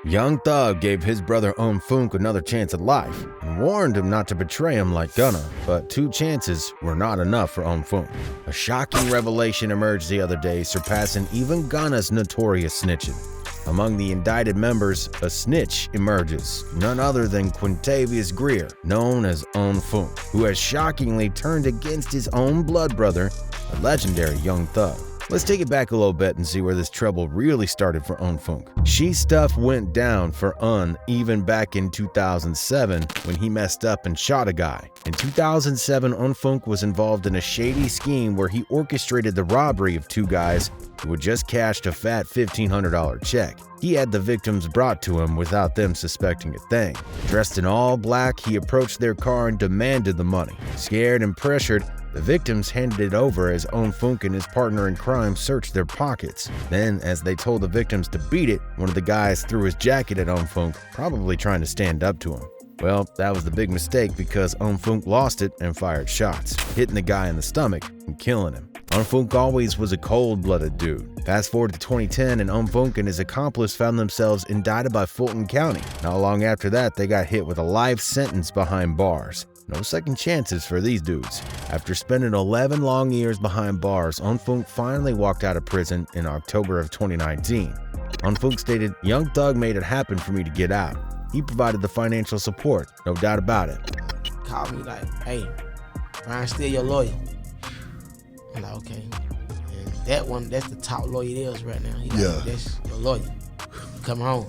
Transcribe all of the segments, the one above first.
Young Thug gave his brother Unfoonk another chance at life and warned him not to betray him like Gunna, but 2 chances were not enough for Unfoonk. A shocking revelation emerged the other day, surpassing even Gunna's notorious snitching. Among the indicted members, a snitch emerges, none other than Quintavious Greer, known as Unfoonk, who has shockingly turned against his own blood brother, the legendary Young Thug. Let's take it back a little bit and see where this trouble really started for Unfoonk. Stuff went down for even back in 2007 when he messed up and shot a guy. In 2007, Unfoonk was involved in a shady scheme where he orchestrated the robbery of 2 guys who had just cashed a fat $1,500 check. He had the victims brought to him without them suspecting a thing. Dressed in all black, he approached their car and demanded the money. Scared and pressured, the victims handed it over as Unfoonk and his partner in crime searched their pockets. Then, as they told the victims to beat it, one of the guys threw his jacket at Unfoonk, probably trying to stand up to him. Well, that was the big mistake because Unfoonk lost it and fired shots, hitting the guy in the stomach and killing him. Unfoonk always was a cold-blooded dude. Fast forward to 2010 and Unfoonk and his accomplice found themselves indicted by Fulton County. Not long after that, they got hit with a life sentence behind bars. No second chances for these dudes. After spending 11 long years behind bars, Unfoonk finally walked out of prison in October of 2019. Unfoonk stated, "Young Thug made it happen for me to get out. He provided the financial support, no doubt about it." Called me like, "Hey, Ryan still your lawyer?" I'm like, "Okay." And that one, that's the top lawyer there is right now. He like, "That's your lawyer. Come home."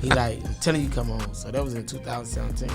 He like, "I'm telling you, come home." So that was in 2017.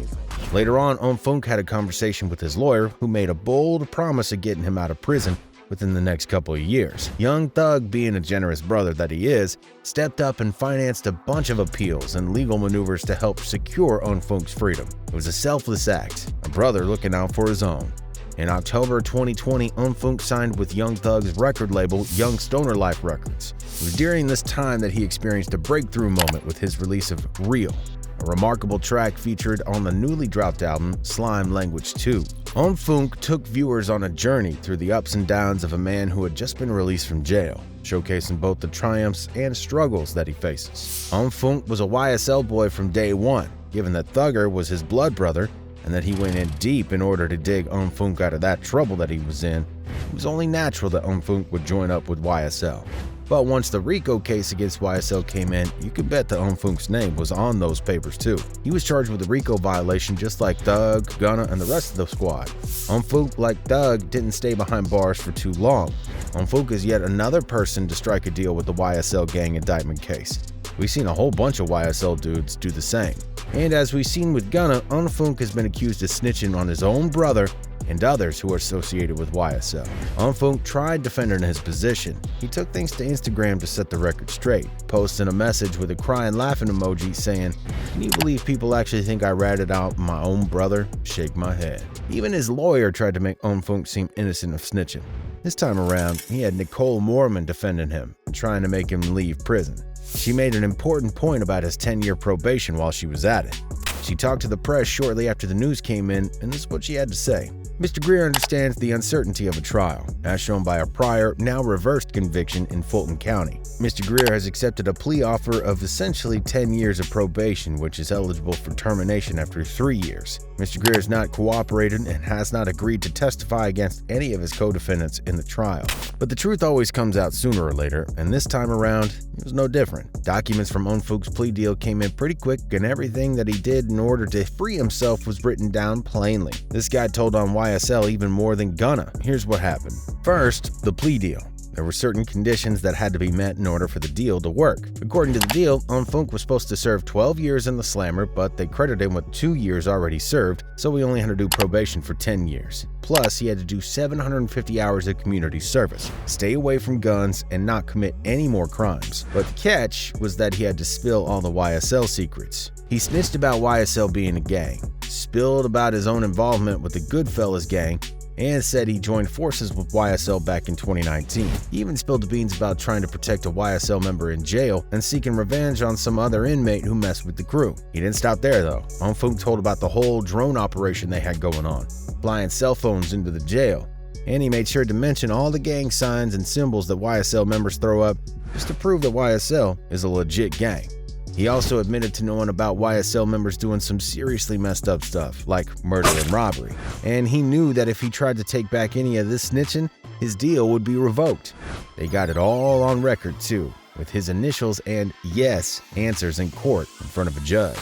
Later on, Unfoonk had a conversation with his lawyer who made a bold promise of getting him out of prison within the next couple of years. Young Thug, being a generous brother that he is, stepped up and financed a bunch of appeals and legal maneuvers to help secure Unfoonk's freedom. It was a selfless act, a brother looking out for his own. In October 2020, Unfoonk signed with Young Thug's record label, Young Stoner Life Records. It was during this time that he experienced a breakthrough moment with his release of Real, a remarkable track featured on the newly dropped album, Slime Language 2. Unfoonk took viewers on a journey through the ups and downs of a man who had just been released from jail, showcasing both the triumphs and struggles that he faces. Unfoonk was a YSL boy from day one, given that Thugger was his blood brother and that he went in deep in order to dig Unfoonk out of that trouble that he was in. It was only natural that Unfoonk would join up with YSL. But once the RICO case against YSL came in, you could bet that Unfoonk's name was on those papers too. He was charged with a RICO violation just like Thug, Gunna, and the rest of the squad. Unfoonk, like Thug, didn't stay behind bars for too long. Unfoonk is yet another person to strike a deal with the YSL gang indictment case. We've seen a whole bunch of YSL dudes do the same. And as we've seen with Gunna, Unfoonk has been accused of snitching on his own brother and others who are associated with YSL. Unfoonk tried defending his position. He took things to Instagram to set the record straight, posting a message with a crying laughing emoji saying, "Can you believe people actually think I ratted out my own brother? Shake my head." Even his lawyer tried to make Unfoonk seem innocent of snitching. This time around, he had Nicole Mormon defending him and trying to make him leave prison. She made an important point about his 10-year probation while she was at it. She talked to the press shortly after the news came in, and this is what she had to say. Mr. Greer understands the uncertainty of a trial, as shown by a prior, now reversed conviction in Fulton County. Mr. Greer has accepted a plea offer of essentially 10 years of probation, which is eligible for termination after 3 years. Mr. Greer has not cooperated and has not agreed to testify against any of his co-defendants in the trial. But the truth always comes out sooner or later, and this time around, it was no different. Documents from Unfoonk's plea deal came in pretty quick, and everything that he did in order to free himself was written down plainly. This guy told on YSL even more than Gunna. Here's what happened. First, the plea deal. There were certain conditions that had to be met in order for the deal to work. According to the deal, Unfoonk was supposed to serve 12 years in the slammer, but they credited him with 2 years already served, so he only had to do probation for 10 years. Plus, he had to do 750 hours of community service, stay away from guns, and not commit any more crimes. But the catch was that he had to spill all the YSL secrets. He snitched about YSL being a gang, spilled about his own involvement with the Goodfellas gang, and said he joined forces with YSL back in 2019. He even spilled the beans about trying to protect a YSL member in jail and seeking revenge on some other inmate who messed with the crew. He didn't stop there though. Unfoonk told about the whole drone operation they had going on, flying cell phones into the jail. And he made sure to mention all the gang signs and symbols that YSL members throw up just to prove that YSL is a legit gang. He also admitted to knowing about YSL members doing some seriously messed up stuff, like murder and robbery. And he knew that if he tried to take back any of this snitching, his deal would be revoked. They got it all on record too, with his initials and yes answers in court in front of a judge.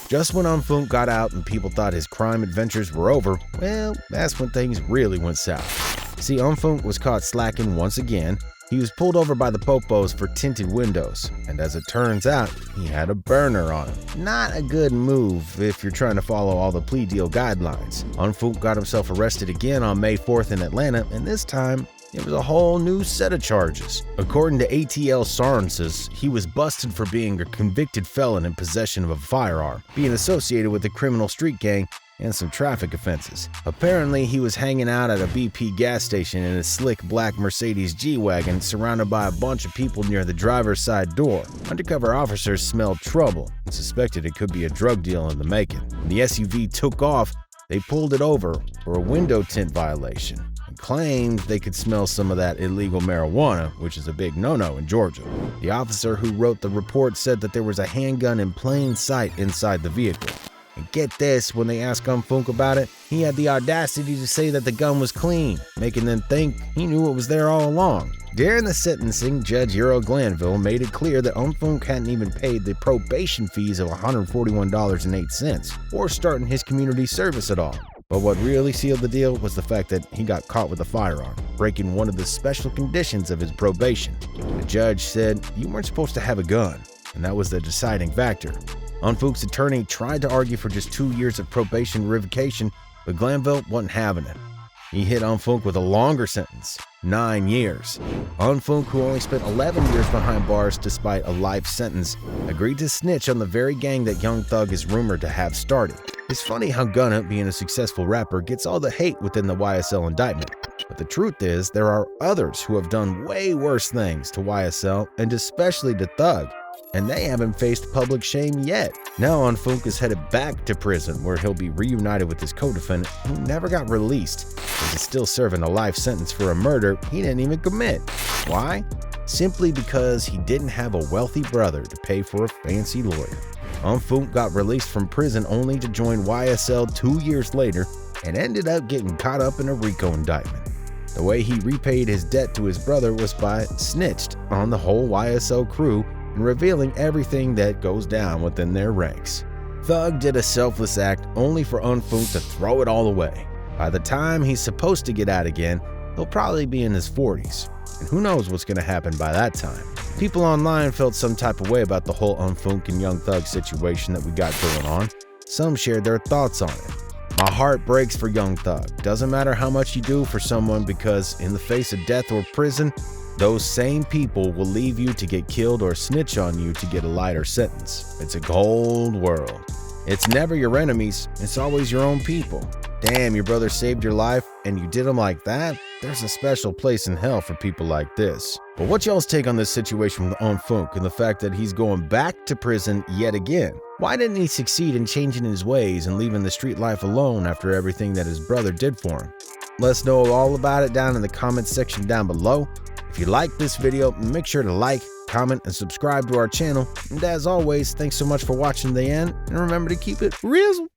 Just when Unfoonk got out and people thought his crime adventures were over, well, that's when things really went south. See, Unfoonk was caught slacking once again. He was pulled over by the popos for tinted windows, and as it turns out, he had a burner on him. Not a good move if you're trying to follow all the plea deal guidelines. Unfoonk got himself arrested again on May 4th in Atlanta, and this time, it was a whole new set of charges. According to ATL Sorenses, he was busted for being a convicted felon in possession of a firearm, being associated with a criminal street gang, and some traffic offenses. Apparently, he was hanging out at a BP gas station in a slick black Mercedes G-Wagon surrounded by a bunch of people near the driver's side door. Undercover officers smelled trouble and suspected it could be a drug deal in the making. When the SUV took off, they pulled it over for a window tint violation and claimed they could smell some of that illegal marijuana, which is a big no-no in Georgia. The officer who wrote the report said that there was a handgun in plain sight inside the vehicle. And get this, when they asked Unfoonk about it, he had the audacity to say that the gun was clean, making them think he knew it was there all along. During the sentencing, Judge Earl Glanville made it clear that Unfoonk hadn't even paid the probation fees of $141.08 or starting his community service at all. But what really sealed the deal was the fact that he got caught with a firearm, breaking one of the special conditions of his probation. The judge said you weren't supposed to have a gun, and that was the deciding factor. Unfoonk's attorney tried to argue for just 2 years of probation revocation, but Glanville wasn't having it. He hit Unfoonk with a longer sentence, 9 years. Unfoonk, who only spent 11 years behind bars despite a life sentence, agreed to snitch on the very gang that Young Thug is rumored to have started. It's funny how Gunna, being a successful rapper, gets all the hate within the YSL indictment. But the truth is, there are others who have done way worse things to YSL and especially to Thug, and they haven't faced public shame yet. Now Unfoonk is headed back to prison where he'll be reunited with his co-defendant who never got released and is still serving a life sentence for a murder he didn't even commit. Why? Simply because he didn't have a wealthy brother to pay for a fancy lawyer. Unfoonk got released from prison only to join YSL 2 years later and ended up getting caught up in a RICO indictment. The way he repaid his debt to his brother was by snitched on the whole YSL crew and revealing everything that goes down within their ranks. Thug did a selfless act only for Unfoonk to throw it all away. By the time he's supposed to get out again, he'll probably be in his 40s, and who knows what's going to happen by that time. People online felt some type of way about the whole Unfoonk and Young Thug situation that we got going on. Some shared their thoughts on it. My heart breaks for Young Thug. Doesn't matter how much you do for someone, because in the face of death or prison, those same people will leave you to get killed or snitch on you to get a lighter sentence. It's a cold world. It's never your enemies, it's always your own people. Damn, your brother saved your life and you did him like that? There's a special place in hell for people like this. But what's y'all's take on this situation with Unfoonk and the fact that he's going back to prison yet again? Why didn't he succeed in changing his ways and leaving the street life alone after everything that his brother did for him? Let us know all about it down in the comments section down below. If you like this video, make sure to like, comment, and subscribe to our channel. And as always, thanks so much for watching to the end, and remember to keep it RIZZLE.